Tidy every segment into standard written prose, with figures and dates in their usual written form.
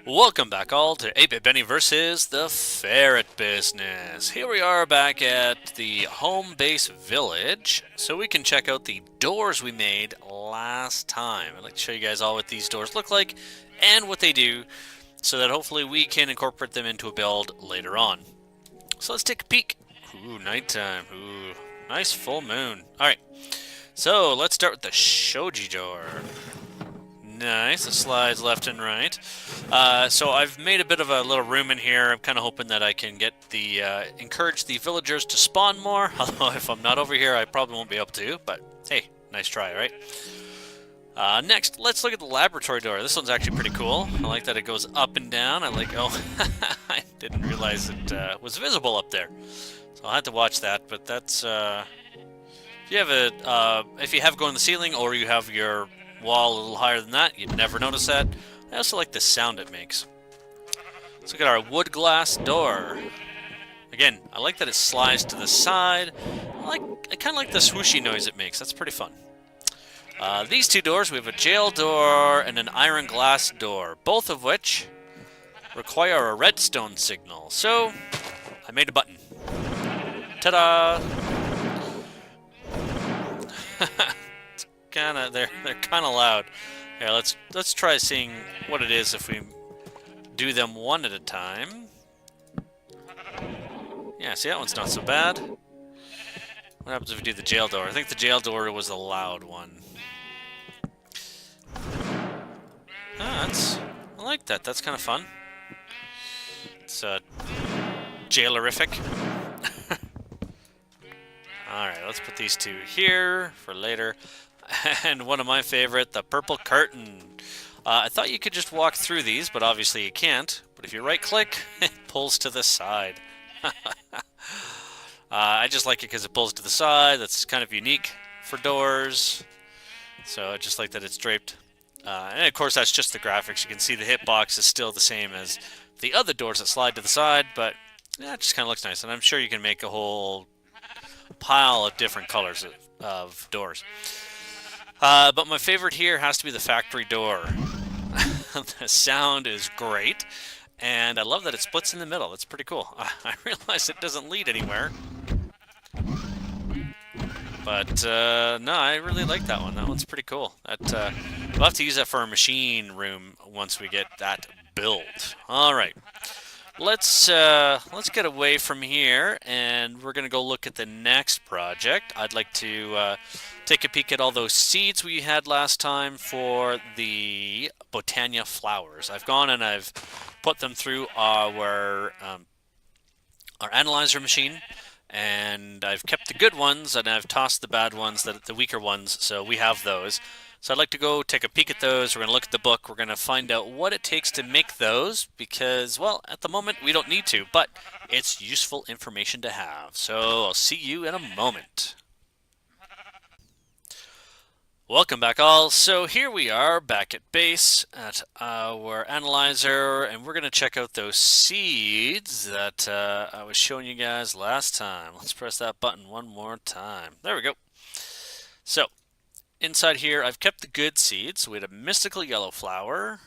Welcome back all to 8-Bit Benny versus the Ferret Business. Here we are back at the home base village, so we can check out the doors we made last time. I'd like to show you guys all what these doors look like and what they do, so that hopefully we can incorporate them into a build later on. So let's take a peek. Ooh, nighttime. Ooh, nice full moon. Alright, so let's start with the shoji door. Nice, it slides left and right. So I've made a bit of a little room in here. I'm kind of hoping that I can get the encourage the villagers to spawn more. Although if I'm not over here, I probably won't be able to. But hey, nice try, right? Next, let's look at the laboratory door. This one's actually pretty cool. I like that it goes up and down. I like. Oh, I didn't realize it was visible up there. So I'll have to watch that. But that's if you have if you have go in the ceiling or you have your wall a little higher than that, you'd never notice that. I also like the sound it makes. Let's look at our wood glass door. Again, I like that it slides to the side. I kind of like the swooshy noise it makes. That's pretty fun. These two doors, we have a jail door and an iron glass door, both of which require a redstone signal. So, I made a button. Ta-da! They're kind of loud. Here, let's try seeing what it is if we do them one at a time. Yeah, see, that one's not so bad. What happens if we do the jail door? I think the jail door was the loud one. I like that. That's kind of fun. It's jailerific. Alright, let's put these two here for later. And one of my favorite, the purple curtain. I thought you could just walk through these, but obviously you can't. But if you right-click, it pulls to the side. I just like it because it pulls to the side. That's kind of unique for doors. So I just like that it's draped. And of course, that's just the graphics. You can see the hitbox is still the same as the other doors that slide to the side, but yeah, it just kind of looks nice. And I'm sure you can make a whole pile of different colors of doors. But my favorite here has to be the factory door. The sound is great, and I love that it splits in the middle. That's pretty cool. I realize it doesn't lead anywhere. But, no, I really like that one. That one's pretty cool. We'll have to use that for our machine room once we get that built. All right. Let's get away from here, and we're going to go look at the next project. I'd like to take a peek at all those seeds we had last time for the Botania flowers. I've gone and I've put them through our analyzer machine, and I've kept the good ones, and I've tossed the bad ones, the weaker ones, so we have those. So I'd like to go take a peek at those. We're going to look at the book. We're going to find out what it takes to make those because, well, at the moment we don't need to, but it's useful information to have. So I'll see you in a moment. Welcome back all. So here we are back at base at our analyzer, and we're going to check out those seeds that I was showing you guys last time. Let's press that button one more time. There we go. So inside here, I've kept the good seeds. We had a mystical yellow flower,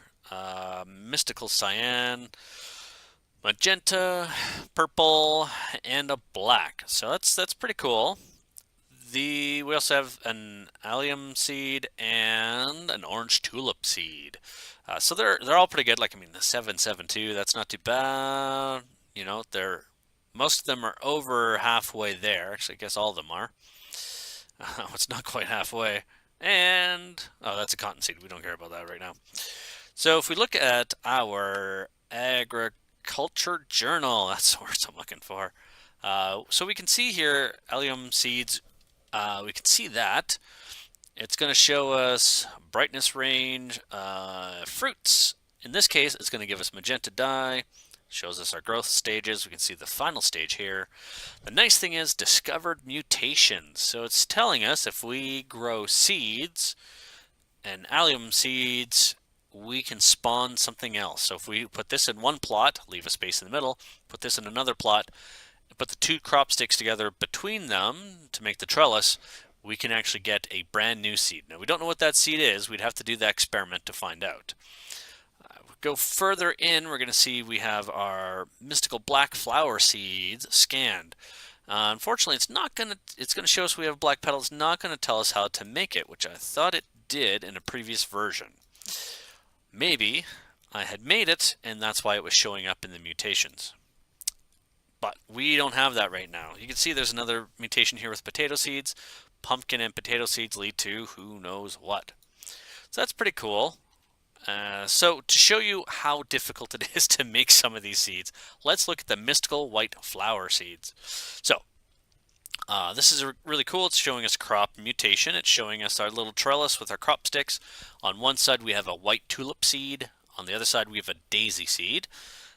mystical cyan, magenta, purple, and a black. So that's pretty cool. We also have an allium seed and an orange tulip seed. So they're all pretty good. Like, I mean, the 772, that's not too bad. You know, most of them are over halfway there. Actually, I guess all of them are. It's not quite halfway. And, oh, that's a cotton seed. We don't care about that right now. So if we look at our agriculture journal, that's the word I'm looking for. So we can see here, allium seeds, we can see that. It's going to show us brightness range, fruits. In this case, it's going to give us magenta dye. Shows us our growth stages. We can see the final stage here. The nice thing is discovered mutations. So it's telling us if we grow seeds and allium seeds, we can spawn something else. So if we put this in one plot, leave a space in the middle, put this in another plot, put the two crop sticks together between them to make the trellis, we can actually get a brand new seed. Now we don't know what that seed is. We'd have to do that experiment to find out. Go further in, we're going to see we have our mystical black flower seeds scanned. Unfortunately, it's going to show us we have black petal. It's not going to tell us how to make it, which I thought it did in a previous version. Maybe I had made it, and that's why it was showing up in the mutations. But we don't have that right now. You can see there's another mutation here with potato seeds. Pumpkin and potato seeds lead to who knows what. So that's pretty cool. So to show you how difficult it is to make some of these seeds, let's look at the mystical white flower seeds. So this is really cool. It's showing us crop mutation. It's showing us our little trellis with our crop sticks. On one side we have a white tulip seed. On the other side we have a daisy seed.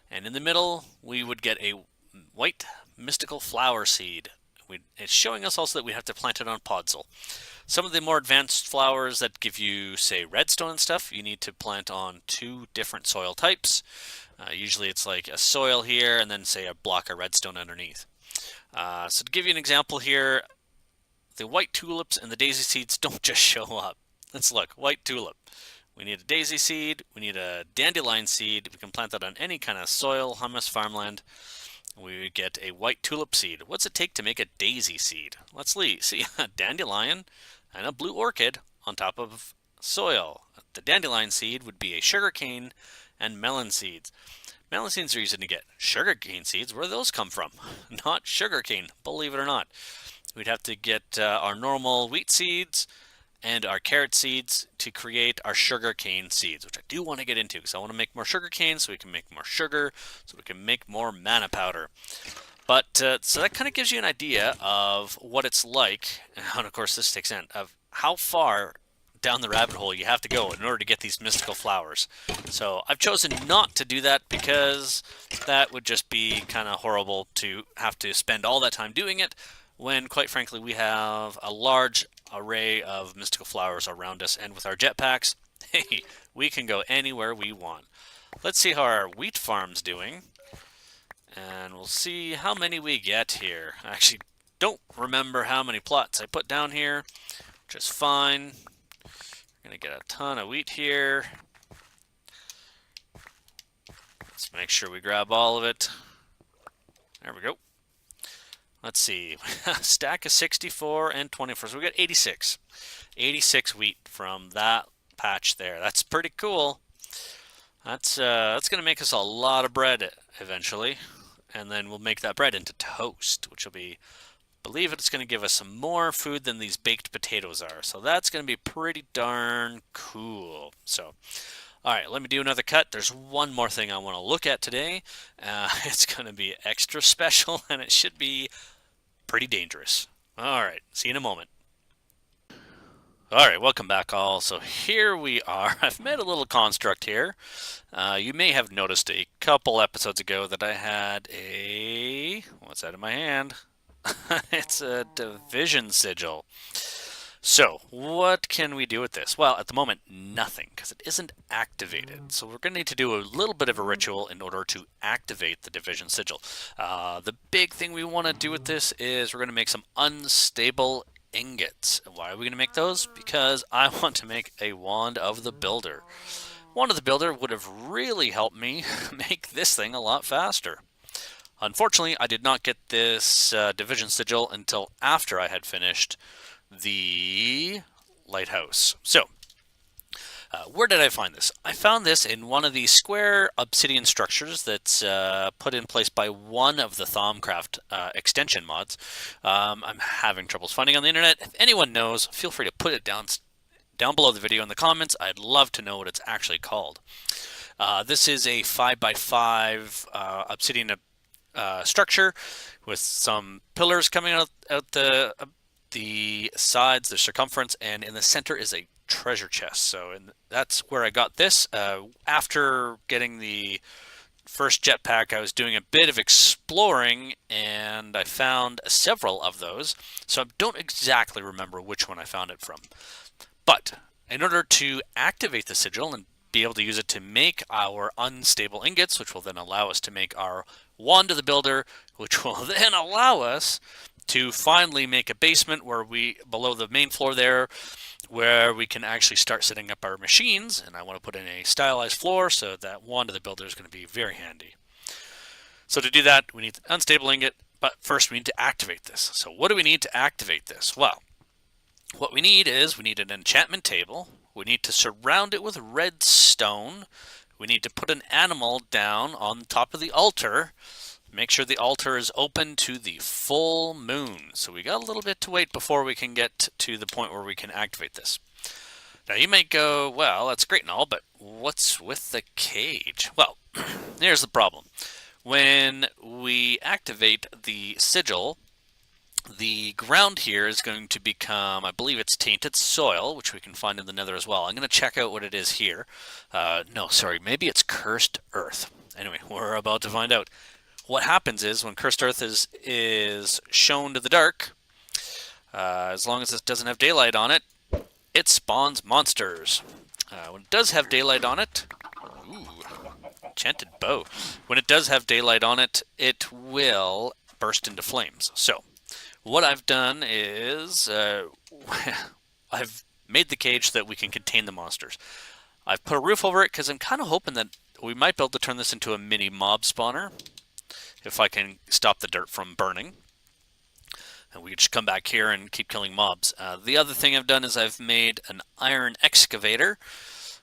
And in the middle we would get a white mystical flower seed. It's showing us also that we have to plant it on podzol. Some of the more advanced flowers that give you, say, redstone and stuff, you need to plant on 2 different soil types. Usually it's like a soil here and then, say, a block of redstone underneath. So to give you an example here, the white tulips and the daisy seeds don't just show up. Let's look. White tulip. We need a daisy seed. We need a dandelion seed. We can plant that on any kind of soil, humus, farmland. We would get a white tulip seed. What's it take to make a daisy seed? Let's see, a dandelion and a blue orchid on top of soil. The dandelion seed would be a sugarcane and melon seeds. Melon seeds are used to get sugarcane seeds. Where do those come from? Not sugarcane, believe it or not. We'd have to get our normal wheat seeds and our carrot seeds to create our sugar cane seeds, which I do want to get into because I want to make more sugar cane so we can make more sugar, so we can make more mana powder. But so that kind of gives you an idea of what it's like, and of course this takes in, of how far down the rabbit hole you have to go in order to get these mystical flowers. So I've chosen not to do that because that would just be kind of horrible to have to spend all that time doing it, when quite frankly we have a large array of mystical flowers around us, and with our jetpacks, hey, we can go anywhere we want. Let's see how our wheat farm's doing, and we'll see how many we get here. I actually don't remember how many plots I put down here, which is fine. We're gonna get a ton of wheat here. Let's make sure we grab all of it. There we go. Let's see, stack of 64 and 24, so we got 86. 86 wheat from that patch there. That's pretty cool. That's going to make us a lot of bread eventually, and then we'll make that bread into toast, which will be, believe it's going to give us some more food than these baked potatoes are. So that's going to be pretty darn cool. So, all right, let me do another cut. There's one more thing I want to look at today. It's going to be extra special, and it should be pretty dangerous. All right, see you in a moment. All right, welcome back all. So here we are. I've made a little construct here. You may have noticed a couple episodes ago that I had a, what's that in my hand? It's a Division Sigil. So what can we do with this? Well, at the moment, nothing, because it isn't activated. So we're going to need to do a little bit of a ritual in order to activate the Division Sigil. The big thing we want to do with this is we're going to make some unstable ingots. Why are we going to make those? Because I want to make a Wand of the Builder. Wand of the Builder would have really helped me make this thing a lot faster. Unfortunately, I did not get this Division Sigil until after I had finished the lighthouse. So, where did I find this? I found this in one of the square obsidian structures that's put in place by one of the Thaumcraft extension mods. I'm having troubles finding on the internet. If anyone knows, feel free to put it down below the video in the comments. I'd love to know what it's actually called. This is a 5x5 obsidian structure with some pillars coming out the sides, the circumference, and in the center is a treasure chest. So that's where I got this. After getting the first jetpack, I was doing a bit of exploring, and I found several of those. So I don't exactly remember which one I found it from. But in order to activate the sigil and be able to use it to make our unstable ingots, which will then allow us to make our Wand of the Builder, which will then allow us to finally make a basement where below the main floor there, where we can actually start setting up our machines, and I want to put in a stylized floor so that wand of the builder is going to be very handy. So to do that, we need to unstable ingot, but first we need to activate this. So what do we need to activate this? Well, what we need is we need an enchantment table. We need to surround it with redstone. We need to put an animal down on the top of the altar. Make sure the altar is open to the full moon. So we got a little bit to wait before we can get to the point where we can activate this. Now you might go, well, that's great and all, but what's with the cage? Well, here's the problem. When we activate the sigil, the ground here is going to become, I believe it's tainted soil, which we can find in the nether as well. I'm going to check out what it is here. No, sorry, maybe it's cursed earth. Anyway, we're about to find out. What happens is when cursed earth is shown to the dark, as long as it doesn't have daylight on it, it spawns monsters. When it does have daylight on it, enchanted bow. When it does have daylight on it, it will burst into flames. So what I've done is I've made the cage so that we can contain the monsters. I've put a roof over it because I'm kind of hoping that we might be able to turn this into a mini mob spawner if I can stop the dirt from burning. And we just come back here and keep killing mobs. The other thing I've done is I've made an iron excavator,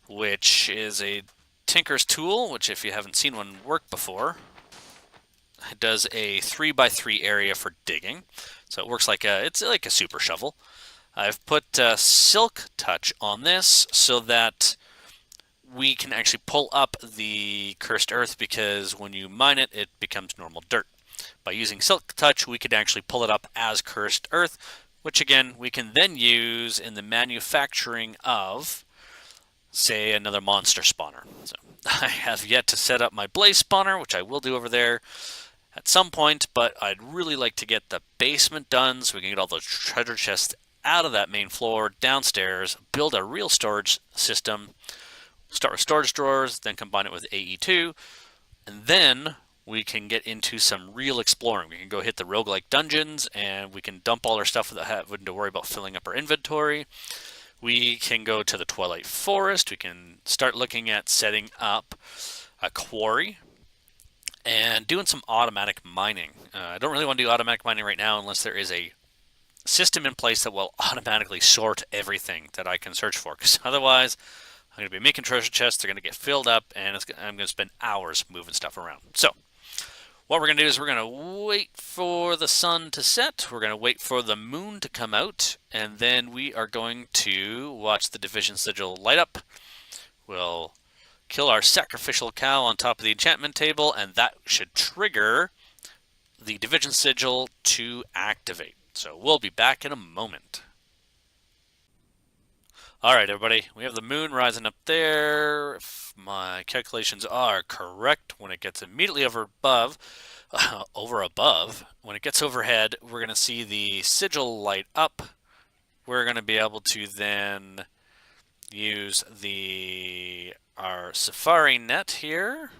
which is a tinker's tool, which if you haven't seen one work before, it does a 3x3 area for digging. So it works like it's like a super shovel. I've put silk touch on this so that we can actually pull up the cursed earth, because when you mine it, it becomes normal dirt. By using silk touch, we could actually pull it up as cursed earth, which again, we can then use in the manufacturing of, say, another monster spawner. So I have yet to set up my blaze spawner, which I will do over there at some point, but I'd really like to get the basement done so we can get all those treasure chests out of that main floor, downstairs, build a real storage system, start with storage drawers, then combine it with AE2, and then we can get into some real exploring. We can go hit the roguelike dungeons, and we can dump all our stuff without having to worry about filling up our inventory. We can go to the Twilight Forest. We can start looking at setting up a quarry and doing some automatic mining. I don't really want to do automatic mining right now unless there is a system in place that will automatically sort everything that I can search for, because otherwise I'm going to be making treasure chests, they're going to get filled up, and I'm going to spend hours moving stuff around. So what we're going to do is we're going to wait for the sun to set, we're going to wait for the moon to come out, and then we are going to watch the Division Sigil light up. We'll kill our sacrificial cow on top of the enchantment table, and that should trigger the Division Sigil to activate. So we'll be back in a moment. Alright everybody, we have the moon rising up there. If my calculations are correct, when it gets immediately over above, when it gets overhead, we're going to see the sigil light up. We're going to be able to then use our safari net here,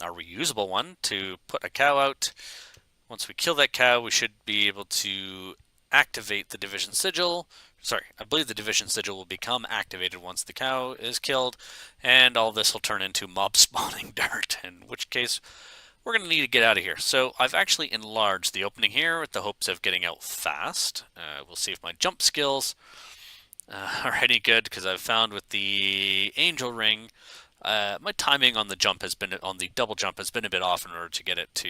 our reusable one, to put a cow out. Once we kill that cow, we should be able to activate the Division Sigil. Sorry, I believe the Division Sigil will become activated once the cow is killed, and all this will turn into mob spawning dirt, in which case we're going to need to get out of here. So I've actually enlarged the opening here with the hopes of getting out fast. We'll see if my jump skills are any good, because I've found with the angel ring, my timing on the double jump has been a bit off in order to get it to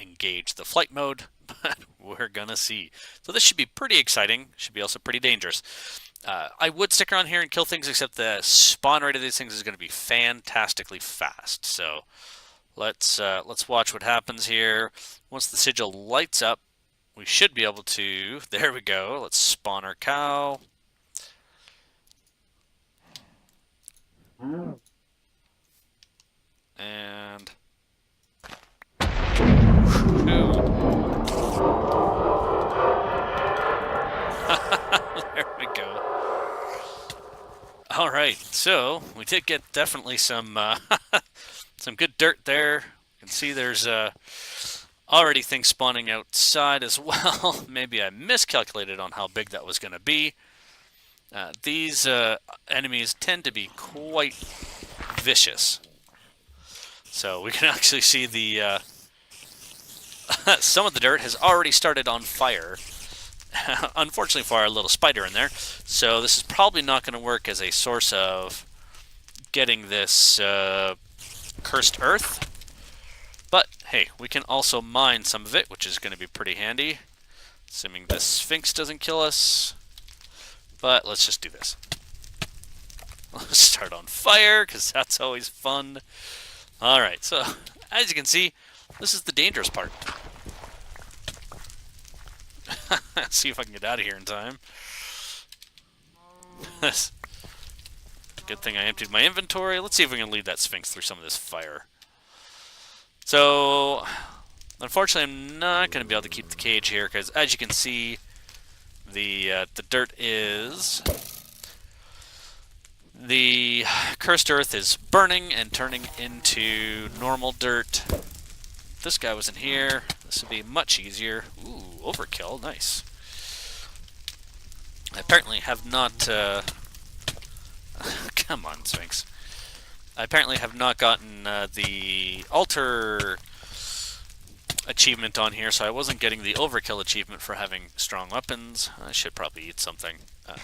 engage the flight mode, but we're gonna see. So this should be pretty exciting. Should be also pretty dangerous. I would stick around here and kill things, except the spawn rate of these things is going to be fantastically fast. So let's watch what happens here. Once the sigil lights up, we should be able to. There we go. Let's spawn our cow. And there we go. All right, so we did get definitely some some good dirt there. You can see there's already things spawning outside as well. Maybe I miscalculated on how big that was going to be. These enemies tend to be quite vicious. So we can actually see the some of the dirt has already started on fire. Unfortunately for our little spider in there. So this is probably not going to work as a source of getting this cursed earth. But hey, we can also mine some of it, which is going to be pretty handy. Assuming this Sphinx doesn't kill us. But let's just do this. Let's start on fire, because that's always fun. Alright, so as you can see, this is the dangerous part. See if I can get out of here in time. Good thing I emptied my inventory. Let's see if we can lead that Sphinx through some of this fire. So, unfortunately, I'm not going to be able to keep the cage here, because as you can see, the dirt is... The cursed earth is burning and turning into normal dirt. If this guy was in here, this would be much easier. Ooh, overkill, nice. I apparently have not... Come on, Sphinx. I apparently have not gotten the altar achievement on here, so I wasn't getting the overkill achievement for having strong weapons. I should probably eat something. I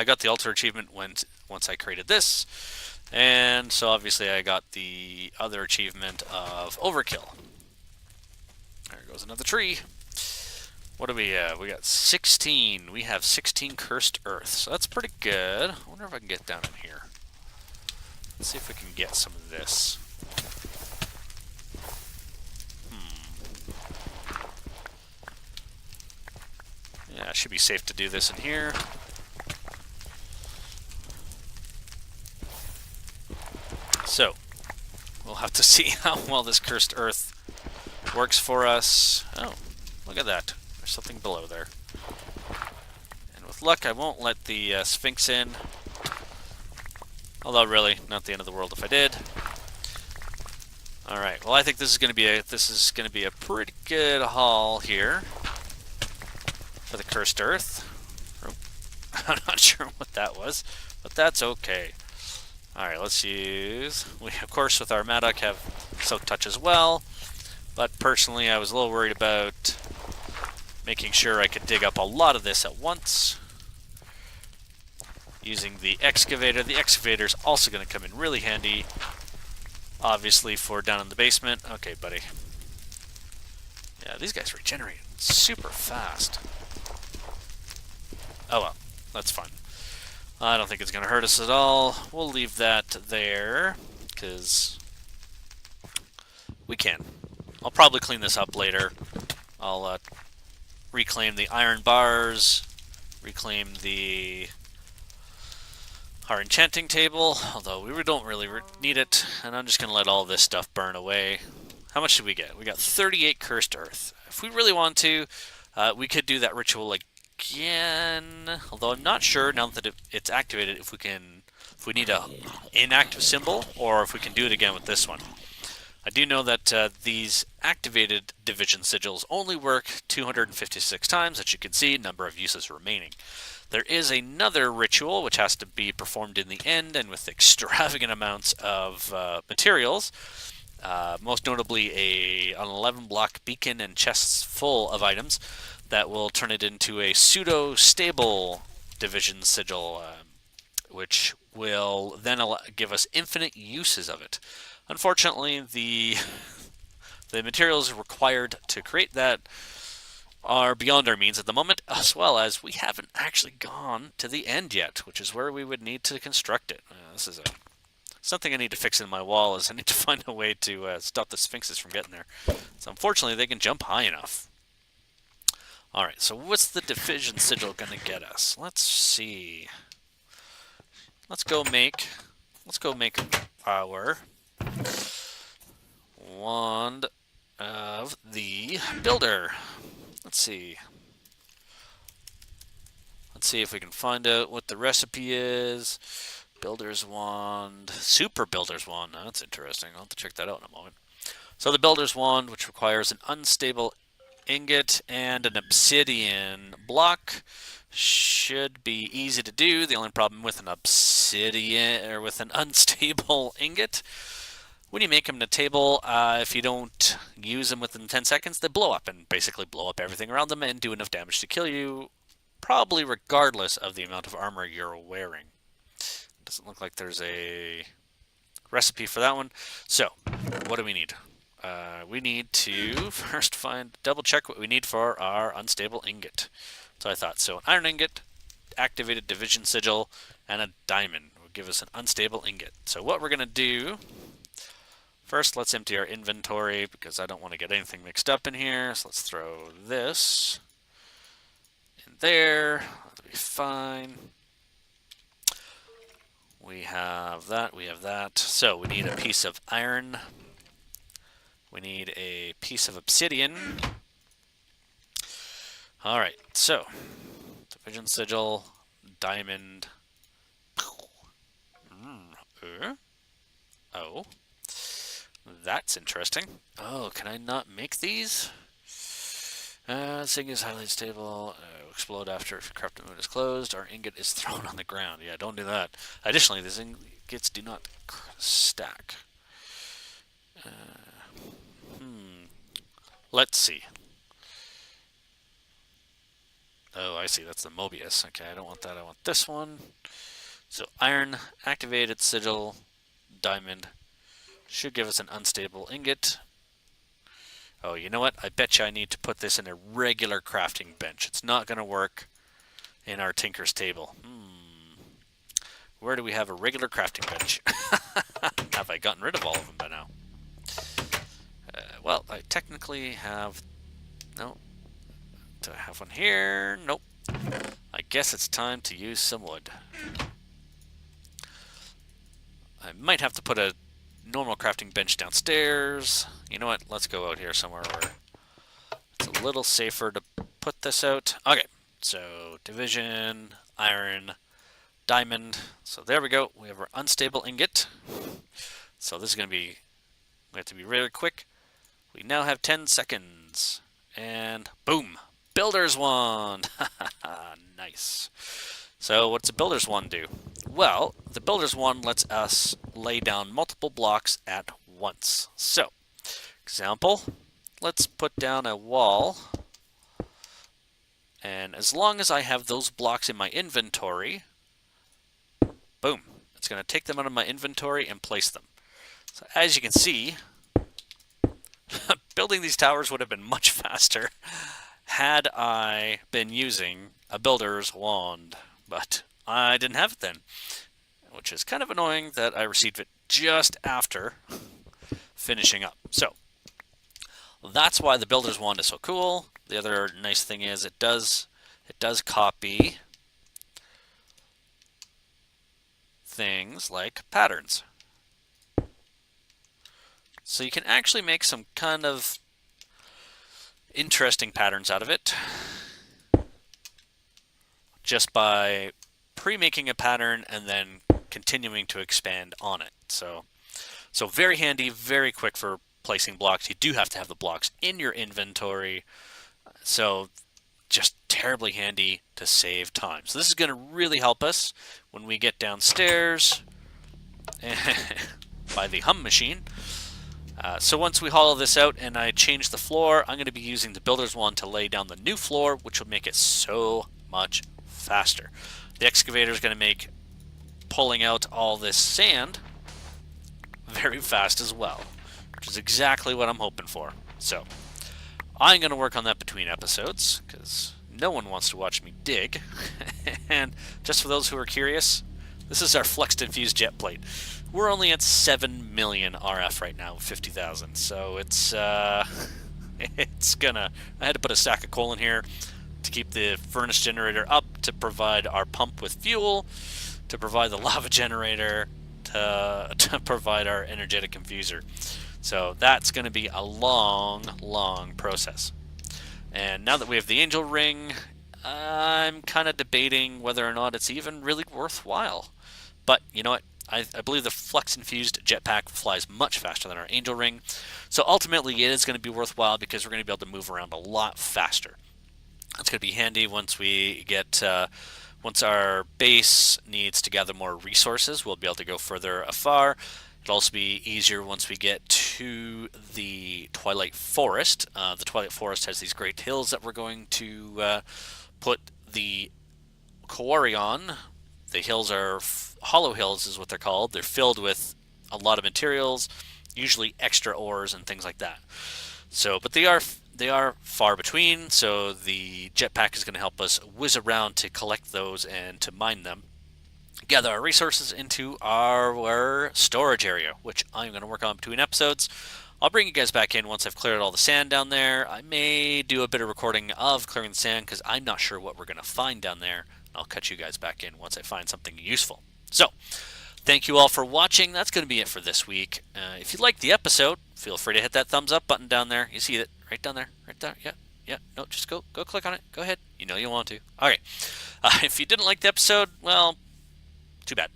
got the altar achievement once I created this, and so obviously I got the other achievement of overkill. There goes another tree. What do we have? We got 16. We have 16 cursed earth, so that's pretty good. I wonder if I can get down in here. Let's see if we can get some of this. Yeah, it should be safe to do this in here. So, we'll have to see how well this cursed earth works for us. Oh, look at that. There's something below there. And with luck, I won't let the Sphinx in. Although, really, not the end of the world if I did. All right. Well, I think this is going to be a pretty good haul here for the cursed earth. I'm not sure what that was, but that's okay. All right. Let's use. We of course with our Madoc have Soak Touch as well, but personally, I was a little worried about making sure I could dig up a lot of this at once. Using the excavator. The excavator is also going to come in really handy, obviously, for down in the basement. Okay, buddy. Yeah, these guys regenerate super fast. Oh well, that's fine. I don't think it's going to hurt us at all. We'll leave that there, because we can. I'll probably clean this up later. I'll reclaim the iron bars, reclaim our enchanting table, although we don't really need it, and I'm just going to let all this stuff burn away. How much did we get? We got 38 cursed earth. If we really want to, we could do that ritual again, although I'm not sure now that it's activated if we need a inactive symbol, or if we can do it again with this one. I do know that these activated Division Sigils only work 256 times, as you can see, number of uses remaining. There is another ritual which has to be performed in the end and with extravagant amounts of materials, most notably an 11-block beacon and chests full of items that will turn it into a pseudo-stable Division Sigil, which will then give us infinite uses of it. Unfortunately, the materials required to create that are beyond our means at the moment, as well as we haven't actually gone to the end yet, which is where we would need to construct it. This is something I need to fix in my wall, is I need to find a way to stop the Sphinxes from getting there. So unfortunately, they can jump high enough. Alright, so what's the Division Sigil going to get us? Let's see. Let's go make our Wand of the Builder. Let's see. Let's see if we can find out what the recipe is. Builder's Wand. Super Builder's Wand. Now, that's interesting. I'll have to check that out in a moment. So the Builder's Wand, which requires an unstable ingot and an obsidian block, Should be easy to do. The only problem with an obsidian or with an unstable ingot, when you make them in a table, if you don't use them within 10 seconds, they blow up and basically blow up everything around them and do enough damage to kill you, probably regardless of the amount of armor you're wearing. Doesn't look like there's a recipe for that one. So, what do we need? We need to first double check what we need for our unstable ingot. So I thought, so an iron ingot, activated Division Sigil, and a diamond will give us an unstable ingot. So what we're going to do, first let's empty our inventory because I don't want to get anything mixed up in here. So let's throw this in there. That'll be fine. We have that, we have that. So we need a piece of iron. We need a piece of obsidian. Alright, so Division Sigil, diamond. Oh, that's interesting. Oh, can I not make these? Sigil is highly stable. Explode after crafting mode is closed. Our ingot is thrown on the ground. Yeah, don't do that. Additionally, these ingots do not stack. Let's see. Oh, I see. That's the Mobius. Okay, I don't want that. I want this one. So iron, activated sigil, diamond. Should give us an unstable ingot. Oh, you know what? I bet you I need to put this in a regular crafting bench. It's not going to work in our Tinker's table. Where do we have a regular crafting bench? Have I gotten rid of all of them by now? Well, I technically have... No. Do I have one here? Nope. I guess it's time to use some wood. I might have to put a normal crafting bench downstairs. You know what? Let's go out here somewhere where it's a little safer to put this out. Okay, so division, iron, diamond. So there we go. We have our unstable ingot. So this is going to be... We have to be really quick. We now have 10 seconds. And boom! Builder's Wand! Nice. So what's a Builder's Wand do? Well, the Builder's Wand lets us lay down multiple blocks at once. So, example, let's put down a wall. And as long as I have those blocks in my inventory, boom, it's going to take them out of my inventory and place them. So as you can see, building these towers would have been much faster had I been using a builder's wand, but I didn't have it then, which is kind of annoying that I received it just after finishing up. So that's why the builder's wand is so cool. The other nice thing is it does copy things like patterns. So you can actually make some kind of interesting patterns out of it just by pre-making a pattern and then continuing to expand on it. So very handy, very quick for placing blocks. You do have to have the blocks in your inventory, so just terribly handy to save time. So this is going to really help us when we get downstairs by the hum machine. So once we hollow this out and I change the floor, I'm going to be using the builder's wand to lay down the new floor, which will make it so much faster. The excavator is going to make pulling out all this sand very fast as well, which is exactly what I'm hoping for. So I'm going to work on that between episodes because no one wants to watch me dig. And just for those who are curious, this is our flexed infused jet plate. We're only at 7 million RF right now, 50,000. So it's gonna. I had to put a sack of coal in here to keep the furnace generator up, to provide our pump with fuel, to provide the lava generator, to provide our energetic infuser. So that's going to be a long process. And now that we have the angel ring, I'm kind of debating whether or not it's even really worthwhile. But you know what? I believe the flex-infused jetpack flies much faster than our angel ring. So ultimately it is going to be worthwhile because we're going to be able to move around a lot faster. It's going to be handy once we get once our base needs to gather more resources. We'll be able to go further afar. It'll also be easier once we get to the Twilight Forest. The Twilight Forest has these great hills that we're going to put the quarry on. The hills are hollow hills, is what they're called. They're filled with a lot of materials, usually extra ores and things like that. So, but they are far between. So the jetpack is going to help us whiz around to collect those and to mine them, gather our resources into our storage area, which I'm going to work on between episodes. I'll bring you guys back in once I've cleared all the sand down there. I may do a bit of recording of clearing the sand because I'm not sure what we're going to find down there. I'll catch you guys back in once I find something useful. So, thank you all for watching. That's going to be it for this week. If you liked the episode, feel free to hit that thumbs up button down there. You see it right down there, right there. Yeah. No, just go click on it. Go ahead. You know you want to. All right. If you didn't like the episode, well, too bad.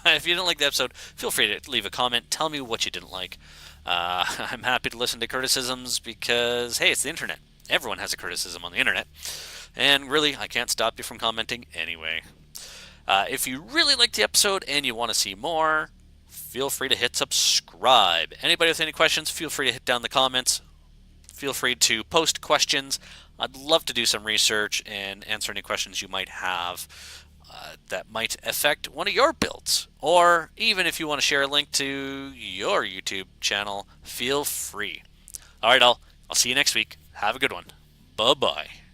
If you didn't like the episode, feel free to leave a comment. Tell me what you didn't like. I'm happy to listen to criticisms because, hey, it's the internet. Everyone has a criticism on the internet. And really, I can't stop you from commenting anyway. If you really liked the episode and you want to see more, feel free to hit subscribe. Anybody with any questions, feel free to hit down the comments. Feel free to post questions. I'd love to do some research and answer any questions you might have that might affect one of your builds. Or even if you want to share a link to your YouTube channel, feel free. All right, I'll see you next week. Have a good one. Bye-bye.